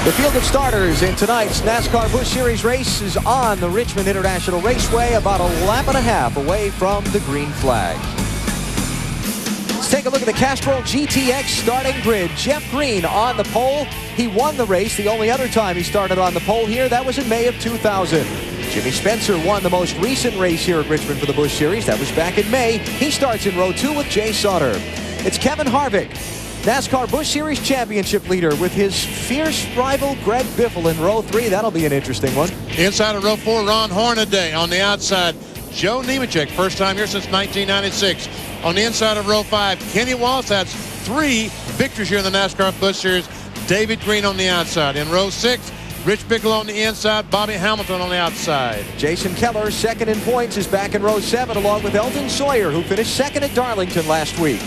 The field of starters in tonight's NASCAR Busch Series race is on the Richmond International Raceway, about a lap and a half away from the green flag. Let's take a look at the Castrol GTX starting grid. Jeff Green on the pole. He won the race. The only other time he started on the pole here, that was in May of 2000. Jimmy Spencer won the most recent race here at Richmond for the Busch Series. That was back in May. He starts in row 2 with Jay Sauter. It's Kevin Harvick, NASCAR Busch Series championship leader, with his fierce rival Greg Biffle in row 3. That'll be an interesting one. Inside of row 4, Ron Hornaday. On the outside, Joe Nemechek, first time here since 1996. On the inside of row 5, Kenny Wallace. That's 3 victories here in the NASCAR Busch Series. David Green on the outside. In row 6, Rich Bickle on the inside, Bobby Hamilton on the outside. Jason Keller, second in points, is back in row 7 along with Eldon Sawyer, who finished second at Darlington last week.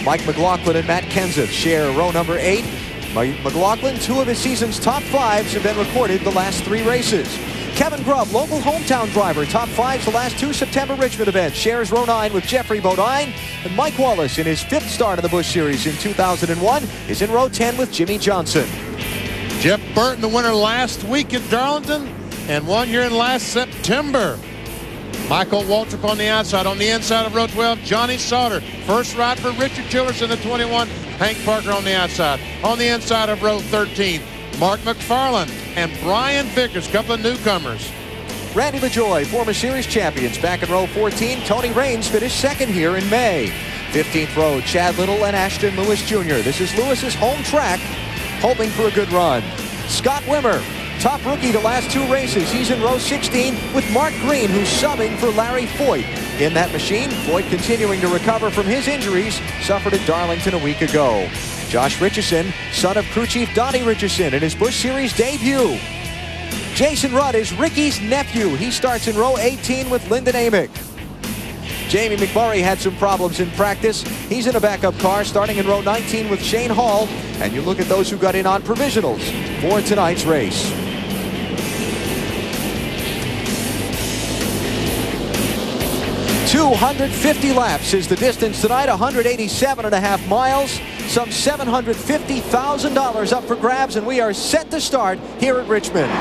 Mike McLaughlin and Matt Kenseth share row number 8. McLaughlin, 2 of his season's top 5s have been recorded the last 3 races. Kevin Grubb, local hometown driver, top 5s the last 2 September Richmond events, shares row 9 with Jeffrey Bodine. And Mike Wallace, in his 5th start of the Busch Series in 2001, is in row 10 with Jimmy Johnson. Jeff Burton, the winner last week at Darlington, and won here in last September. Michael Waltrip on the outside. On the inside of row 12, Johnny Sauter. First ride for Richard Childress in the 21. Hank Parker on the outside. On the inside of row 13, Mark McFarland and Brian Vickers, couple of newcomers. Randy LaJoie, former series champions, back in row 14. Tony Raines finished second here in May. 15th row, Chad Little and Ashton Lewis Jr. This is Lewis's home track, hoping for a good run. Scott Wimmer, top rookie the last 2 races. He's in row 16 with Mark Green, who's subbing for Larry Foyt in that machine. Foyt continuing to recover from his injuries suffered at Darlington a week ago. Josh Richardson, son of crew chief Donnie Richardson, in his Busch Series debut. Jason Rudd is Ricky's nephew. He starts in row 18 with Lyndon Amick. Jamie McMurray had some problems in practice. He's in a backup car starting in row 19 with Shane Hall. And you look at those who got in on provisionals for tonight's race. $250 laps is the distance tonight, 187.5 miles, some $750,000 up for grabs, and we are set to start here at Richmond.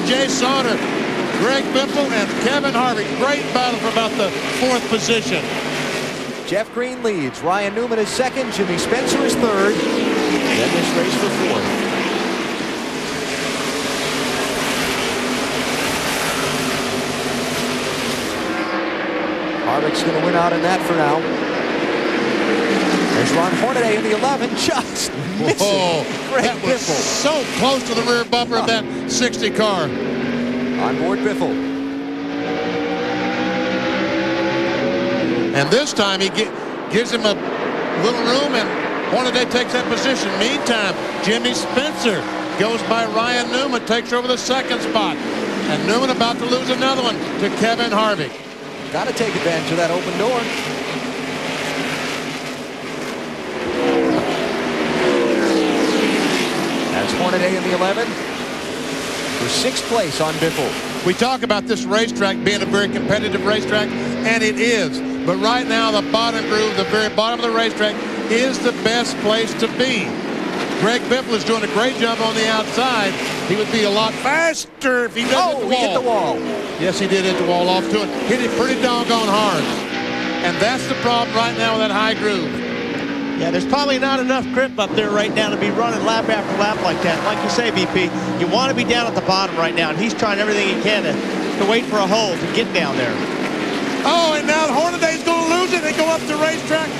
Jay Sauter, Greg Biffle, and Kevin Harvick. Great battle for about the 4th position. Jeff Green leads. Ryan Newman is second. Jimmy Spencer is third. Then this race for 4th. Harvick's going to win out in that for now. There's Ron Hornaday in the 11, just missing. Whoa, that was Biffle. so close to the rear bumper of that 60 car. On board Biffle. And this time he gives him a little room, and Hornaday takes that position. Meantime, Jimmy Spencer goes by Ryan Newman, takes over the 2nd spot. And Newman about to lose another one to Kevin Harvick. Got to take advantage of that open door. That's Hornaday in the 11 for 6th place on Biffle. We talk about this racetrack being a very competitive racetrack, and it is. But right now, the bottom groove, the very bottom of the racetrack, is the best place to be. Greg Biffle is doing a great job on the outside. He would be a lot faster if he doesn't hit the wall. He hit the wall. Yes, he did hit the wall off to it. Hit it pretty doggone hard. And that's the problem right now with that high groove. Yeah, there's probably not enough grip up there right now to be running lap after lap like that. Like you say, BP, you want to be down at the bottom right now, and he's trying everything he can to wait for a hole to get down there. Oh, and now Hornaday's going to lose it and go up the racetrack.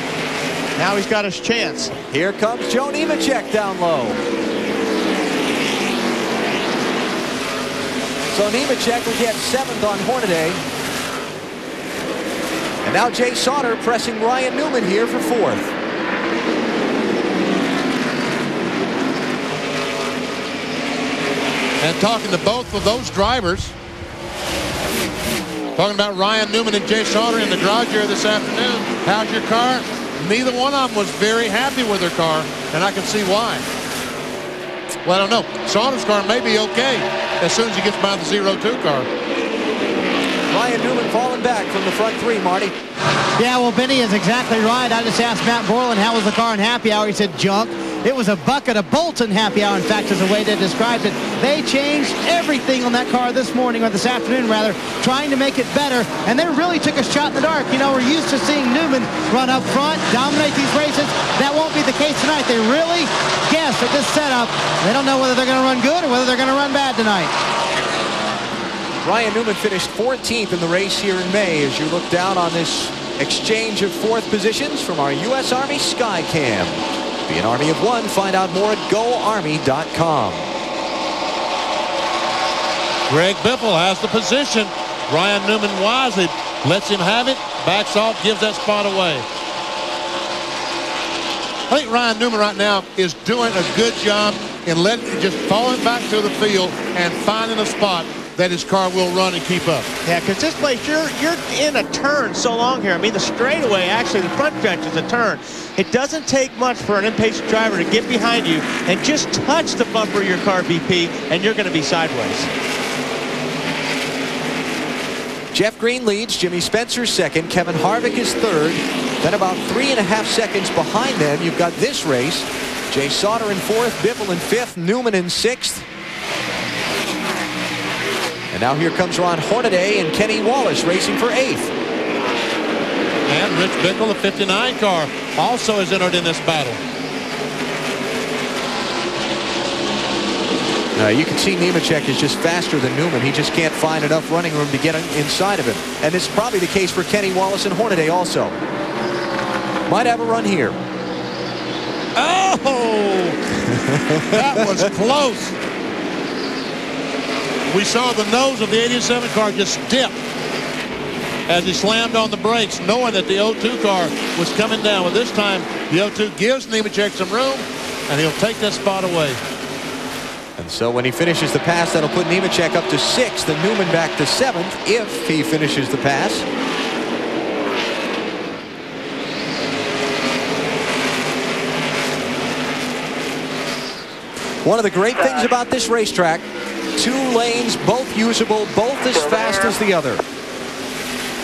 Now he's got his chance. Here comes Joe Nemechek down low. So Nemechek will get 7th on Hornaday. And now Jay Sauter pressing Ryan Newman here for 4th. talking to both of those drivers. Talking about Ryan Newman and Jay Sauter in the garage here this afternoon. How's your car? Neither one of them was very happy with their car, and I can see why. Well, I don't know. Sauter's car may be okay as soon as he gets by the 0-2 car. Ryan Newman falling back from the front three, Marty. Yeah, well, Benny is exactly right. I just asked Matt Borland how was the car in happy hour. He said junk. It was a bucket of bolts in happy hour, in fact, is the way they described it. They changed everything on that car this morning, or this afternoon, rather, trying to make it better, and they really took a shot in the dark. You know, we're used to seeing Newman run up front, dominate these races. That won't be the case tonight. They really guess at this setup. They don't know whether they're going to run good or whether they're going to run bad tonight. Ryan Newman finished 14th in the race here in May as you look down on this exchange of fourth positions from our U.S. Army Skycam. Be an Army of one. Find out more at GoArmy.com. Greg Biffle has the position. Ryan Newman wisely lets him have it, backs off, gives that spot away. I think Ryan Newman right now is doing a good job in just falling back to the field and finding a spot that his car will run and keep up. Yeah, because this place, you're in a turn so long here. I mean, the straightaway, actually, the front stretch is a turn. It doesn't take much for an impatient driver to get behind you and just touch the bumper of your car, BP, and you're going to be sideways. Jeff Green leads, Jimmy Spencer second, Kevin Harvick is third. Then about 3.5 seconds behind them, you've got this race. Jay Sauter in fourth, Biffle in fifth, Newman in sixth. And now here comes Ron Hornaday and Kenny Wallace racing for eighth. And Rich Bickle, the 59 car, also is entered in this battle. You can see Nemechek is just faster than Newman. He just can't find enough running room to get inside of him. And this is probably the case for Kenny Wallace and Hornaday also. Might have a run here. Oh! That was close. We saw the nose of the 87 car just dip as he slammed on the brakes, knowing that the 02 car was coming down. Well, this time, the 02 gives Nemechek some room, and he'll take that spot away. And so when he finishes the pass, that'll put Nemechek up to 6th and Newman back to 7th if he finishes the pass. One of the great things about this racetrack, 2 lanes, both usable, both as fast as the other.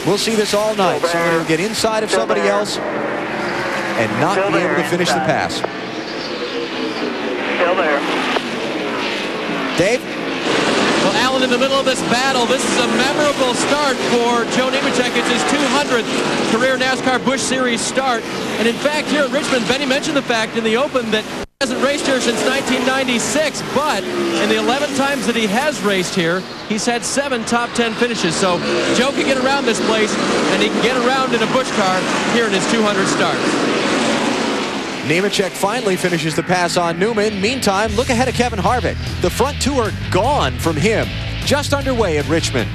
We'll see this all night. Somebody will get inside of somebody else and not be able to finish the pass. Still there. Dave? Well, Alan, in the middle of this battle, this is a memorable start for Joe Nemechek. It's his 200th career NASCAR Busch Series start. And in fact, here at Richmond, Benny mentioned the fact in the Open that he hasn't raced here since 1996, but in the 11 times that he has raced here, he's had 7 top 10 finishes. So Joe can get around this place, and he can get around in a Busch car here in his 200 start. Nemechek finally finishes the pass on Newman. Meantime, look ahead of Kevin Harvick. The front 2 are gone from him. Just underway at Richmond.